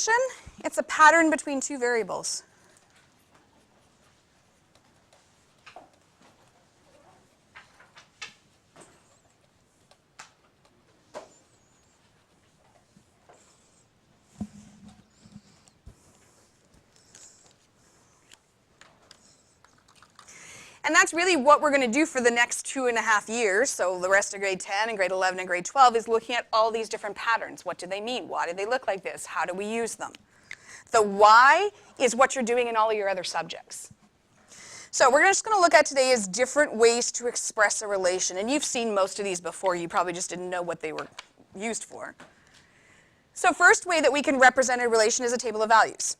relation? It's a pattern between two variables. And that's really what we're going to do for the next 2.5 years. So the rest of grade 10 and grade 11 and grade 12 is looking at all these different patterns. What do they mean? Why do they look like this? How do we use them? The why is what you're doing in all of your other subjects. So we're just going to look at today is different ways to express a relation. And you've seen most of these before. You probably just didn't know what they were used for. So first way that we can represent a relation is a table of values.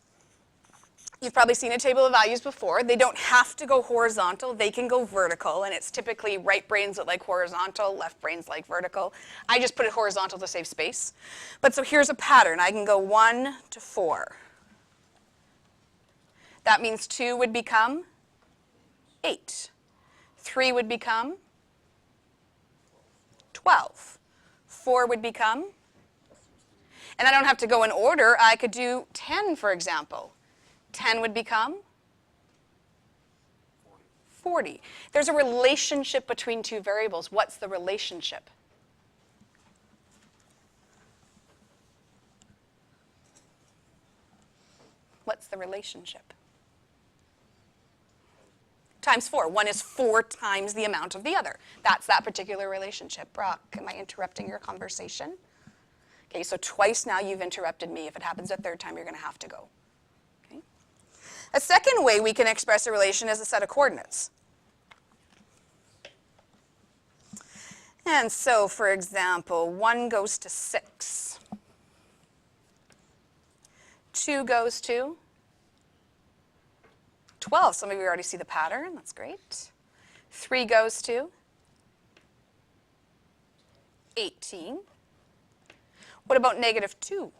You've probably seen a table of values before. They don't have to go horizontal. They can go vertical, and it's typically right brains that like horizontal, left brains like vertical. I just put it horizontal to save space. But so here's a pattern. I can go 1 to 4. That means 2 would become 8. 3 would become 12. 4 would become, and I don't have to go in order. I could do 10, for example. 10 would become 40. There's a relationship between two variables. What's the relationship? What's the relationship? Times 4. One is 4 times the amount of the other. That's that particular relationship. Brock, am I interrupting your conversation? Okay, so twice now you've interrupted me. If it happens a third time, you're going to have to go. A second way we can express a relation is a set of coordinates. And so, for example, 1 goes to 6. 2 goes to 12. Some of you already see the pattern. That's great. 3 goes to 18. What about -2?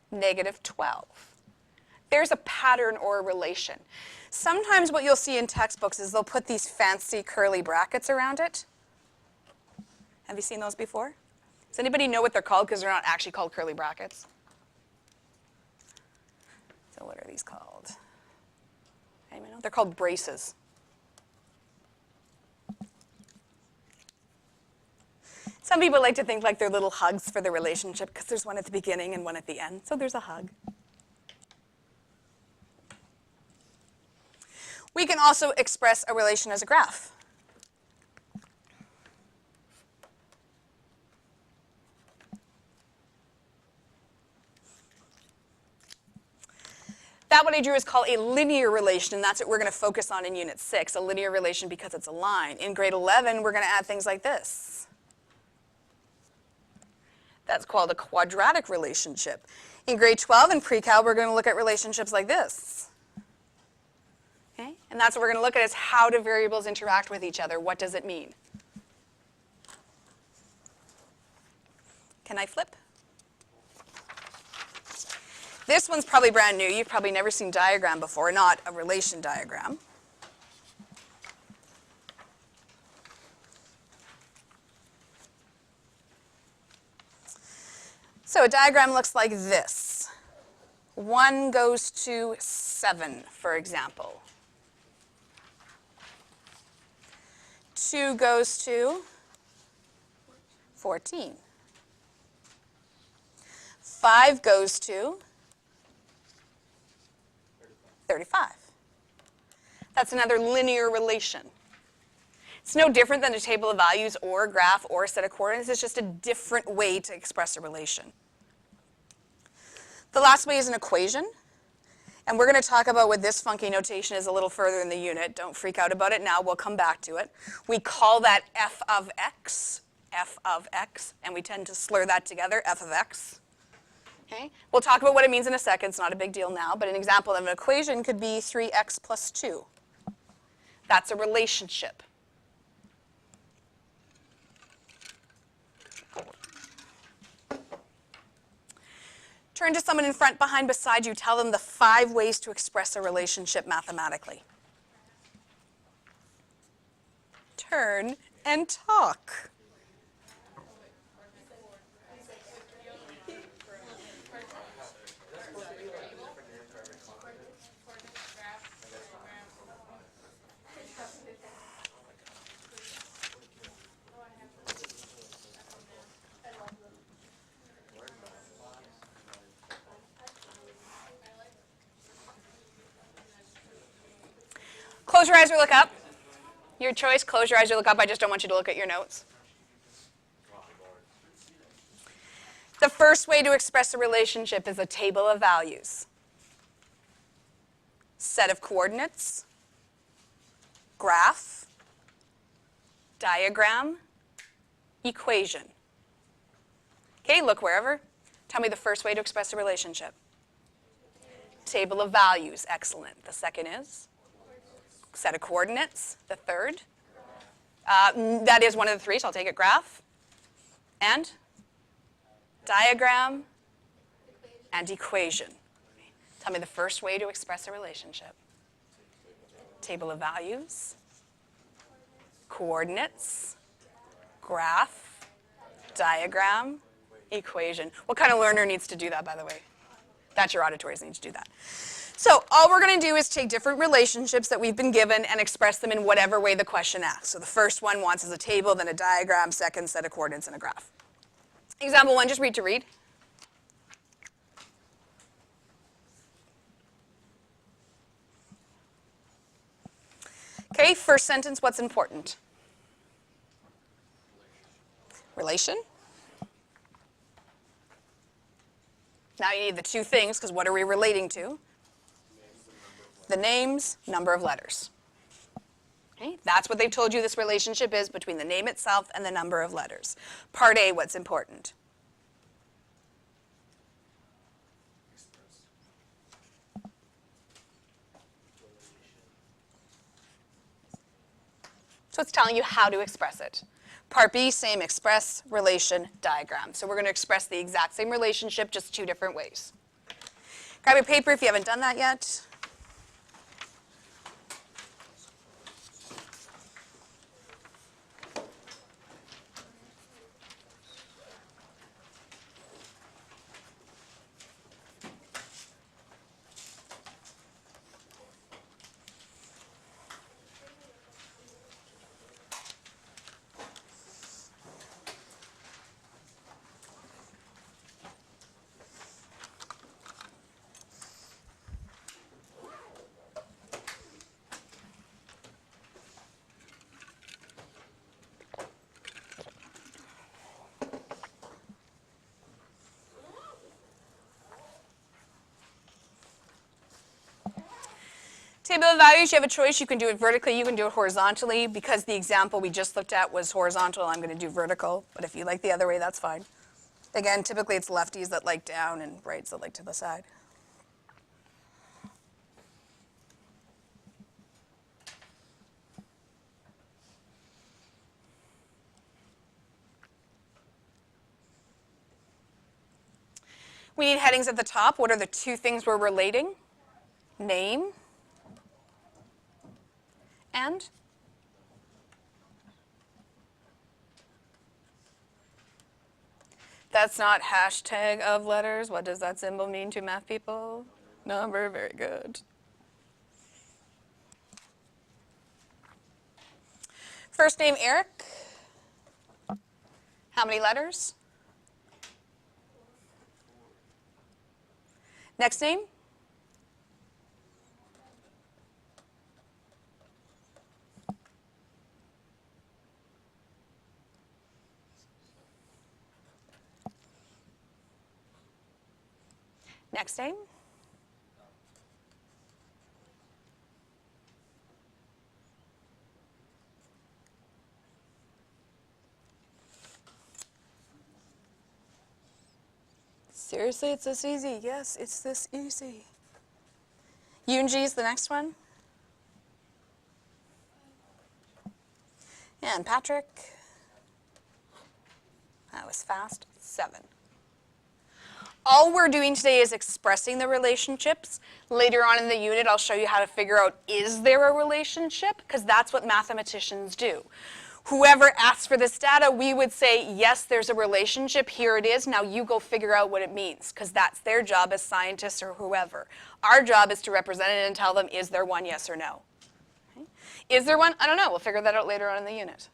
-12. There's a pattern or a relation. Sometimes what you'll see in textbooks is they'll put these fancy curly brackets around it. Have you seen those before? Does anybody know what they're called? Because they're not actually called curly brackets. So what are these called? Anyone know? They're called braces. Some people like to think like they're little hugs for the relationship because there's one at the beginning and one at the end. So there's a hug. We can also express a relation as a graph. That what I drew is called a linear relation, and that's what we're going to focus on in Unit 6, a linear relation because it's a line. In grade 11, we're going to add things like this. That's called a quadratic relationship. In grade 12 in pre-cal, we're going to look at relationships like this. Okay? And that's what we're going to look at is how do variables interact with each other? What does it mean? Can I flip? This one's probably brand new. You've probably never seen diagram before, not a relation diagram. So a diagram looks like this. 1 goes to 7, for example. 2 goes to 14. 5 goes to 35. That's another linear relation. It's no different than a table of values or a graph or a set of coordinates. It's just a different way to express a relation. The last way is an equation. And we're going to talk about what this funky notation is a little further in the unit. Don't freak out about it now. We'll come back to it. We call that f of x, and we tend to slur that together, f of x. Okay? We'll talk about what it means in a second. It's not a big deal now, but an example of an equation could be 3x plus 2. That's a relationship. Turn to someone in front, behind, beside you. Tell them the 5 ways to express a relationship mathematically. Turn and talk. Close your eyes or look up. Your choice, close your eyes or look up. I just don't want you to look at your notes. The first way to express a relationship is a table of values. Set of coordinates, graph, diagram, equation. Okay, look wherever. Tell me the first way to express a relationship. Table of values, excellent. The second is? Set of coordinates. The third? That is one of the three, so I'll take it. Graph. And? Diagram. And equation. Tell me the first way to express a relationship. Table of values. Coordinates. Graph. Diagram. Equation. What kind of learner needs to do that, by the way? That's your auditories need to do that. So all we're going to do is take different relationships that we've been given and express them in whatever way the question asks. So the first one wants is a table, then a diagram, second set of coordinates, and a graph. Example 1, just read to read. Okay, first sentence, what's important? Relation. Now you need the two things, because what are we relating to? The names, number of letters. Okay, that's what they've told you this relationship is between the name itself and the number of letters. Part A, what's important? So it's telling you how to express it. Part B, same, express, relation, diagram. So we're going to express the exact same relationship, just two different ways. Grab your paper if you haven't done that yet. Table of values, you have a choice. You can do it vertically, you can do it horizontally. Because the example we just looked at was horizontal, I'm going to do vertical. But if you like the other way, that's fine. Again, typically it's lefties that like down and rights that like to the side. We need headings at the top. What are the two things we're relating? Name and that's not hashtag of letters. What does that symbol mean to math people? Number, very good. First name, Eric. How many letters? Next name? Next name? Seriously, it's this easy. Yes, it's this easy. Yoonji is the next one. And Patrick. That was fast. 7. All we're doing today is expressing the relationships. Later on in the unit, I'll show you how to figure out, is there a relationship? Because that's what mathematicians do. Whoever asks for this data, we would say, yes, there's a relationship. Here it is. Now you go figure out what it means, because that's their job as scientists or whoever. Our job is to represent it and tell them, is there one, yes or no? Okay. Is there one? I don't know. We'll figure that out later on in the unit.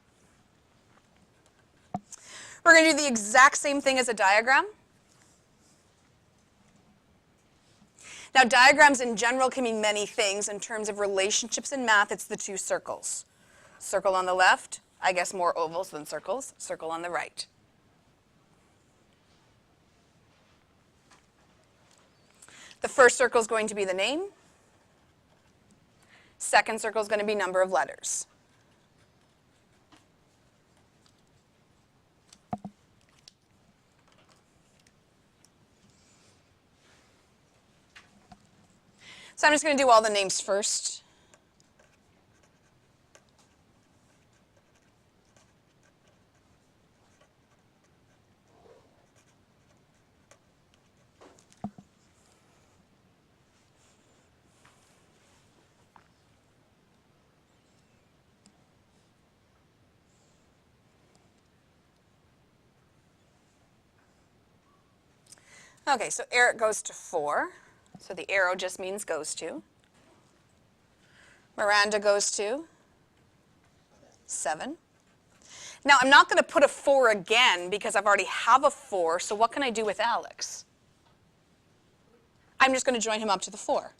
We're going to do the exact same thing as a diagram. Now, diagrams in general can mean many things. In terms of relationships in math, it's the two circles. Circle on the left, I guess more ovals than circles. Circle on the right. The first circle is going to be the name. Second circle is going to be number of letters. So I'm just going to do all the names first. Okay, so Eric goes to 4. So the arrow just means goes to. Miranda goes to 7. Now, I'm not going to put a 4 again because I've already have a 4, so what can I do with Alex? I'm just going to join him up to the 4.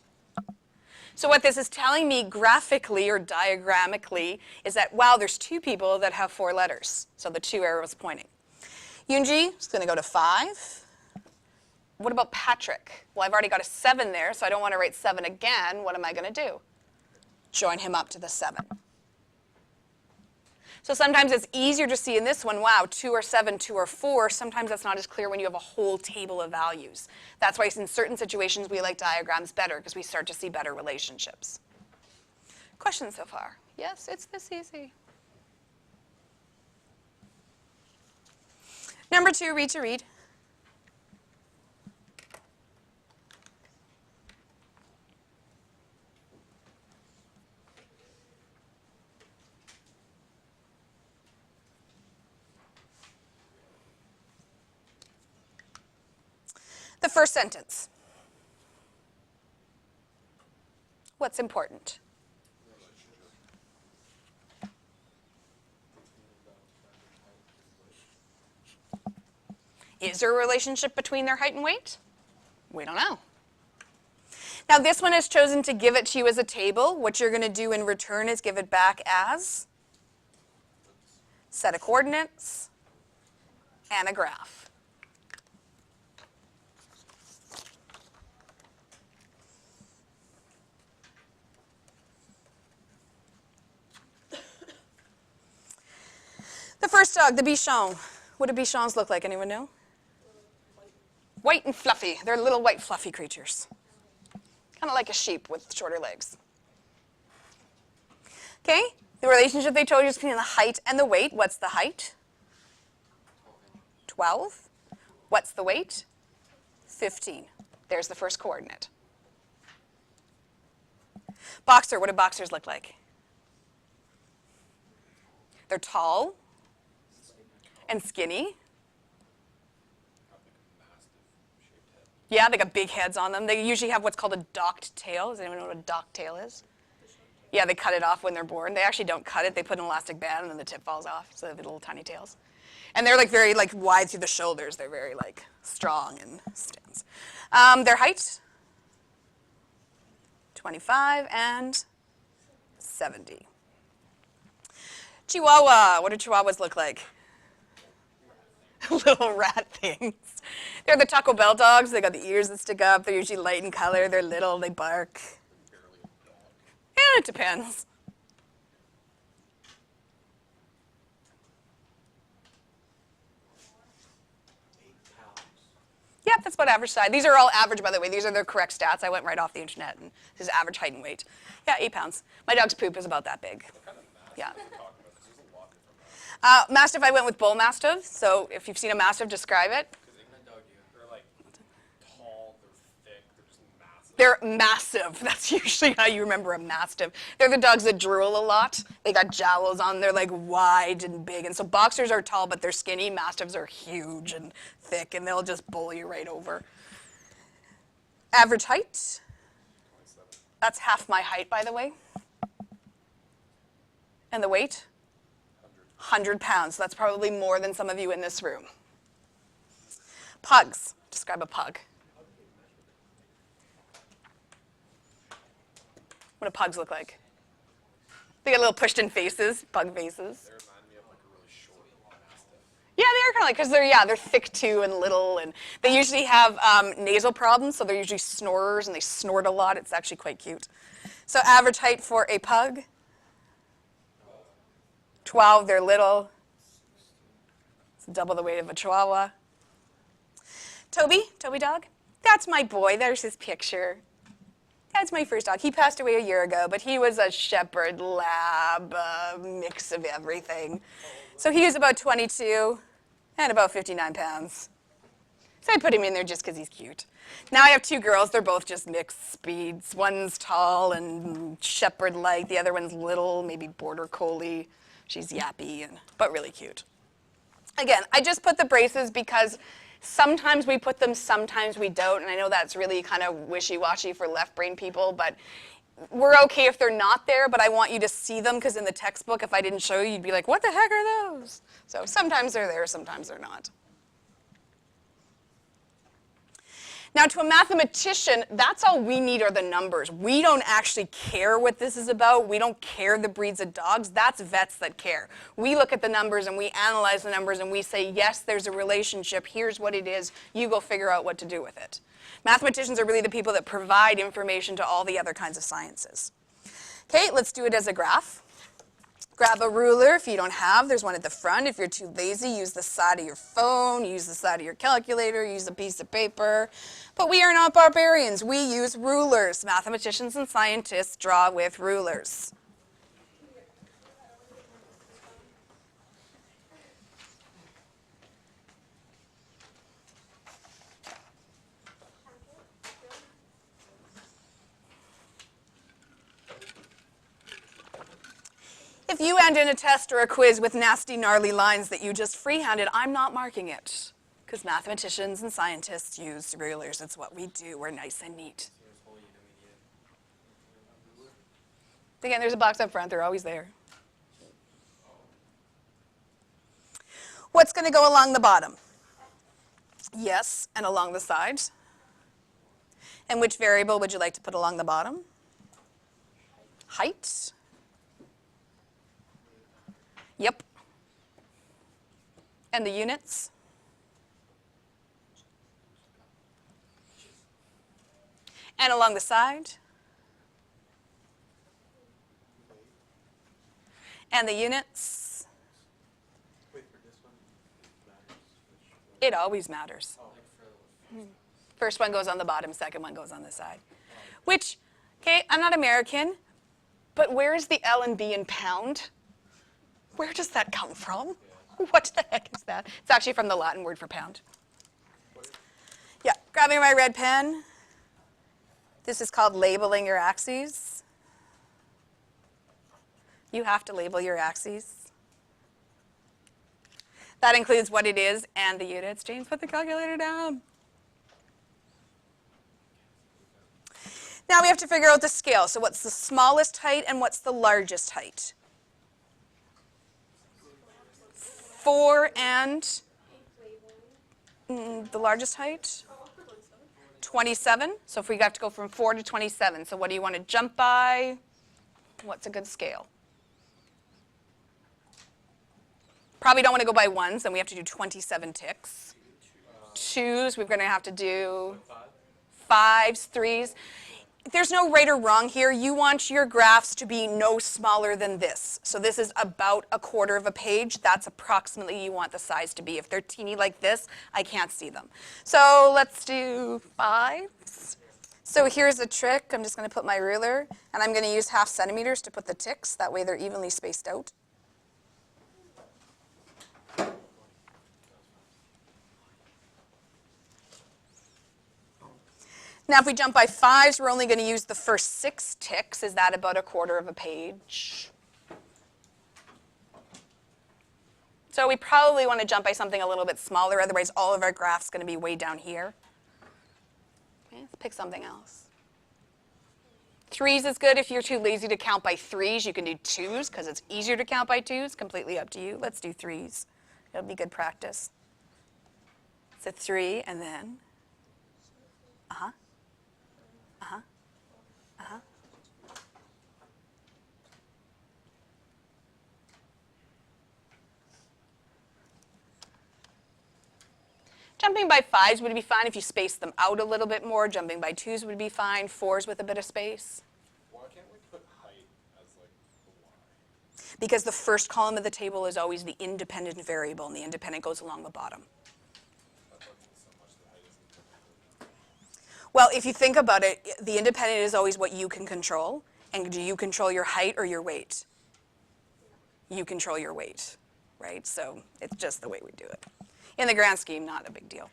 So what this is telling me graphically or diagrammically is that, wow, there's 2 people that have 4 letters. So the 2 arrows pointing. Yunji is going to go to 5. What about Patrick? Well, I've already got a 7 there, so I don't want to write 7 again. What am I going to do? Join him up to the 7. So sometimes it's easier to see in this one, wow, 2 or 7, 2 or 4. Sometimes that's not as clear when you have a whole table of values. That's why in certain situations we like diagrams better, because we start to see better relationships. Questions so far? Yes, it's this easy. Number 2, read to read. The first sentence. What's important? Is there a relationship between their height and weight? We don't know. Now this one has chosen to give it to you as a table. What you're going to do in return is give it back as set of coordinates and a graph. The first dog, the Bichon. What do Bichons look like? Anyone know? White and fluffy. They're little white fluffy creatures. Kind of like a sheep with shorter legs. Okay, the relationship they told you is between the height and the weight. What's the height? 12. What's the weight? 15. There's the first coordinate. Boxer, what do boxers look like? They're tall and skinny. Yeah, they got big heads on them. They usually have what's called a docked tail. Does anyone know what a docked tail is? Yeah, they cut it off when they're born. They actually don't cut it. They put an elastic band and then the tip falls off. So they have little tiny tails. And they're like very like wide through the shoulders. They're very like strong and stands. Their height, 25 and 70. Chihuahua, what do Chihuahuas look like? Little rat things. They're the Taco Bell dogs. They got the ears that stick up. They're usually light in color. They're little. They bark. Yeah, it depends. Yep, that's about average size. These are all average, by the way. These are the correct stats. I went right off the internet, and this is average height and weight. Yeah, 8 pounds. My dog's poop is about that big. Yeah. Mastiff, I went with bull mastiff. So if you've seen a mastiff, describe it. They're like tall, they're thick, they're just massive. They're massive. That's usually how you remember a mastiff. They're the dogs that drool a lot. They got jowls on. They're like wide and big. And so boxers are tall, but they're skinny. Mastiffs are huge and thick, and they'll just bowl you right over. Average height? 27. That's half my height, by the way. And the weight? 100 pounds. That's probably more than some of you in this room. Pugs. Describe a pug. What do pugs look like? They got little pushed in faces, pug faces. They remind me of like a really short mastiff. Yeah, they are kind of like, because they're thick too and little, and they usually have nasal problems, so they're usually snorers and they snort a lot. It's actually quite cute. So average height for a pug, 12, they're little. It's double the weight of a Chihuahua. Toby dog, that's my boy. There's his picture. That's my first dog. He passed away a year ago, but he was a shepherd lab, mix of everything. So he was about 22 and about 59 pounds. So I put him in there just because he's cute. Now I have two girls. They're both just mixed speeds. One's tall and shepherd-like. The other one's little, maybe border collie. She's yappy, but really cute. Again, I just put the braces because sometimes we put them, sometimes we don't, and I know that's really kind of wishy-washy for left-brain people, but we're okay if they're not there, but I want you to see them because in the textbook, if I didn't show you, you'd be like, what the heck are those? So sometimes they're there, sometimes they're not. Now, to a mathematician, that's all we need are the numbers. We don't actually care what this is about. We don't care the breeds of dogs. That's vets that care. We look at the numbers and we analyze the numbers and we say, yes, there's a relationship. Here's what it is. You go figure out what to do with it. Mathematicians are really the people that provide information to all the other kinds of sciences. Okay, let's do it as a graph. Grab a ruler if you don't have. There's one at the front. If you're too lazy, use the side of your phone, use the side of your calculator, use a piece of paper. But we are not barbarians. We use rulers. Mathematicians and scientists draw with rulers. If you end in a test or a quiz with nasty, gnarly lines that you just freehanded, I'm not marking it. Because mathematicians and scientists use rulers. It's what we do. We're nice and neat. Again, there's a box up front. They're always there. What's going to go along the bottom? Yes, and along the sides. And which variable would you like to put along the bottom? Height. Yep. And the units? And along the side? And the units? Wait, for this one, matters. It always matters. Oh, like for First one goes on the bottom, second one goes on the side. Which, okay, I'm not American, but where is the L and B in pound? Where does that come from? What the heck is that? It's actually from the Latin word for pound. Yeah, grabbing my red pen. This is called labeling your axes. You have to label your axes. That includes what it is and the units. James, put the calculator down. Now we have to figure out the scale. So what's the smallest height and what's the largest height? 4 and the largest height? 27. So if we got to go from 4 to 27. So what do you want to jump by? What's a good scale? Probably don't want to go by ones, then we have to do 27 ticks. Twos, we're going to have to do fives, threes. There's no right or wrong here. You want your graphs to be no smaller than this. So this is about 1/4 of a page. That's approximately you want the size to be. If they're teeny like this, I can't see them. So let's do fives. So here's a trick. I'm just going to put my ruler, and I'm going to use 1/2 centimeters to put the ticks. That way they're evenly spaced out. Now, if we jump by fives, we're only going to use the first 6 ticks. Is that about 1/4 of a page? So we probably want to jump by something a little bit smaller. Otherwise, all of our graph's going to be way down here. Okay, let's pick something else. Threes is good. If you're too lazy to count by threes, you can do twos because it's easier to count by twos. Completely up to you. Let's do threes. It'll be good practice. It's a 3 and then, Jumping by 5s would be fine if you space them out a little bit more. Jumping by 2s would be fine. 4s with a bit of space. Why can't we put height as like the y? Because the first column of the table is always the independent variable, and the independent goes along the bottom. That bugs me so much that height isn't. Well, if you think about it, the independent is always what you can control. And do you control your height or your weight? You control your weight, right? So it's just the way we do it. In the grand scheme, not a big deal.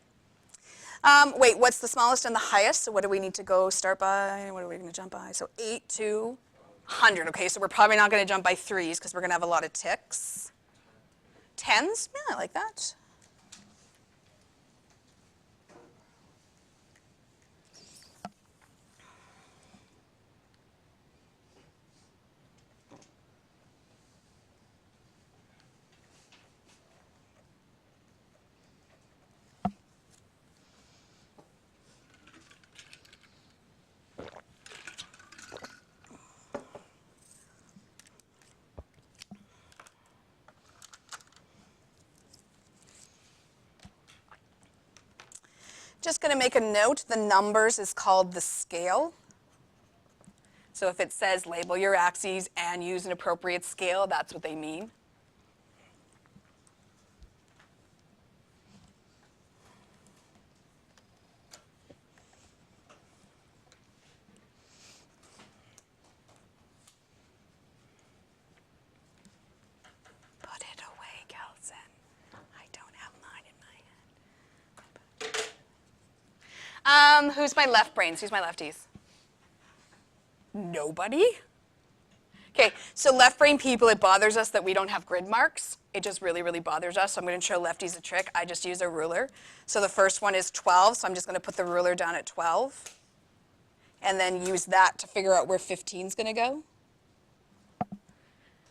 Wait, what's the smallest and the highest? So what do we need to go start by? What are we going to jump by? So 8 to 100. Okay, so we're probably not going to jump by 3s because we're going to have a lot of ticks. 10s? Yeah, I like that. Just going to make a note, the numbers is called the scale. So if it says label your axes and use an appropriate scale, that's what they mean. Put it away, Kelson. I don't have mine in my hand. Who's my left brains? Who's my lefties? Nobody? Okay, so left brain people, it bothers us that we don't have grid marks. It just really, really bothers us. So I'm going to show lefties a trick. I just use a ruler. So the first one is 12, so I'm just going to put the ruler down at 12. And then use that to figure out where 15 is going to go.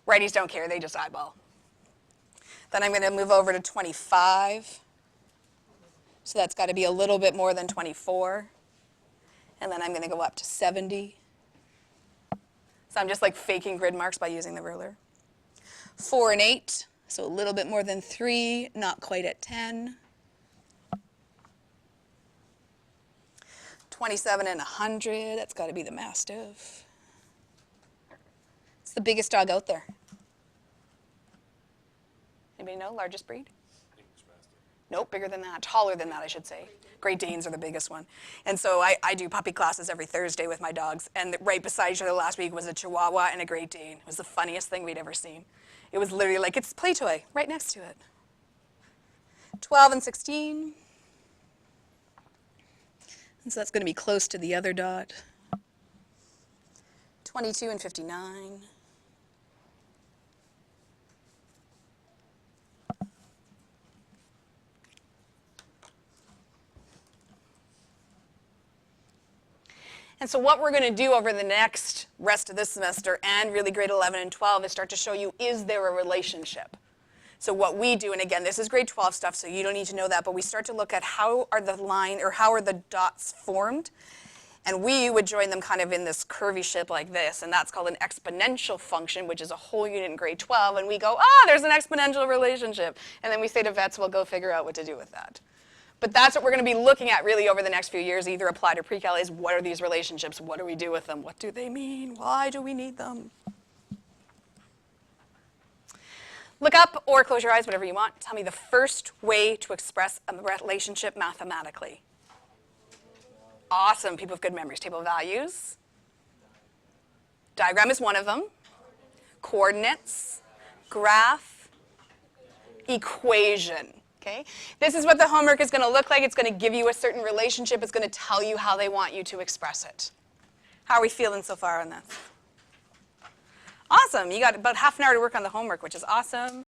Righties don't care, they just eyeball. Then I'm going to move over to 25. So that's got to be a little bit more than 24. And then I'm going to go up to 70. So I'm just like faking grid marks by using the ruler. 4 and 8, so a little bit more than 3, not quite at 10. 27 and 100, that's got to be the Mastiff. It's the biggest dog out there. Anybody know, largest breed? English Mastiff. Nope, bigger than that, taller than that, I should say. Great Danes are the biggest one. And so I do puppy classes every Thursday with my dogs, and right beside each other last week was a Chihuahua and a Great Dane. It was the funniest thing we'd ever seen. It was literally like it's play toy right next to it. 12 and 16. And so that's going to be close to the other dot. 22 and 59. And so what we're going to do over the next rest of this semester and really grade 11 and 12 is start to show you, is there a relationship? So what we do, and again, this is grade 12 stuff, so you don't need to know that, but we start to look at how are the line, or how are the dots formed, and we would join them kind of in this curvy shape like this, and that's called an exponential function, which is a whole unit in grade 12, and we go, there's an exponential relationship. And then we say to vets, well, go figure out what to do with that. But that's what we're going to be looking at really over the next few years, either applied or pre-cal, is what are these relationships? What do we do with them? What do they mean? Why do we need them? Look up or close your eyes, whatever you want. Tell me the first way to express a relationship mathematically. Awesome, people with good memories. Table of values. Diagram is one of them. Coordinates, graph, equation. Okay? This is what the homework is going to look like. It's going to give you a certain relationship. It's going to tell you how they want you to express it. How are we feeling so far on this? Awesome. You got about half an hour to work on the homework, which is awesome.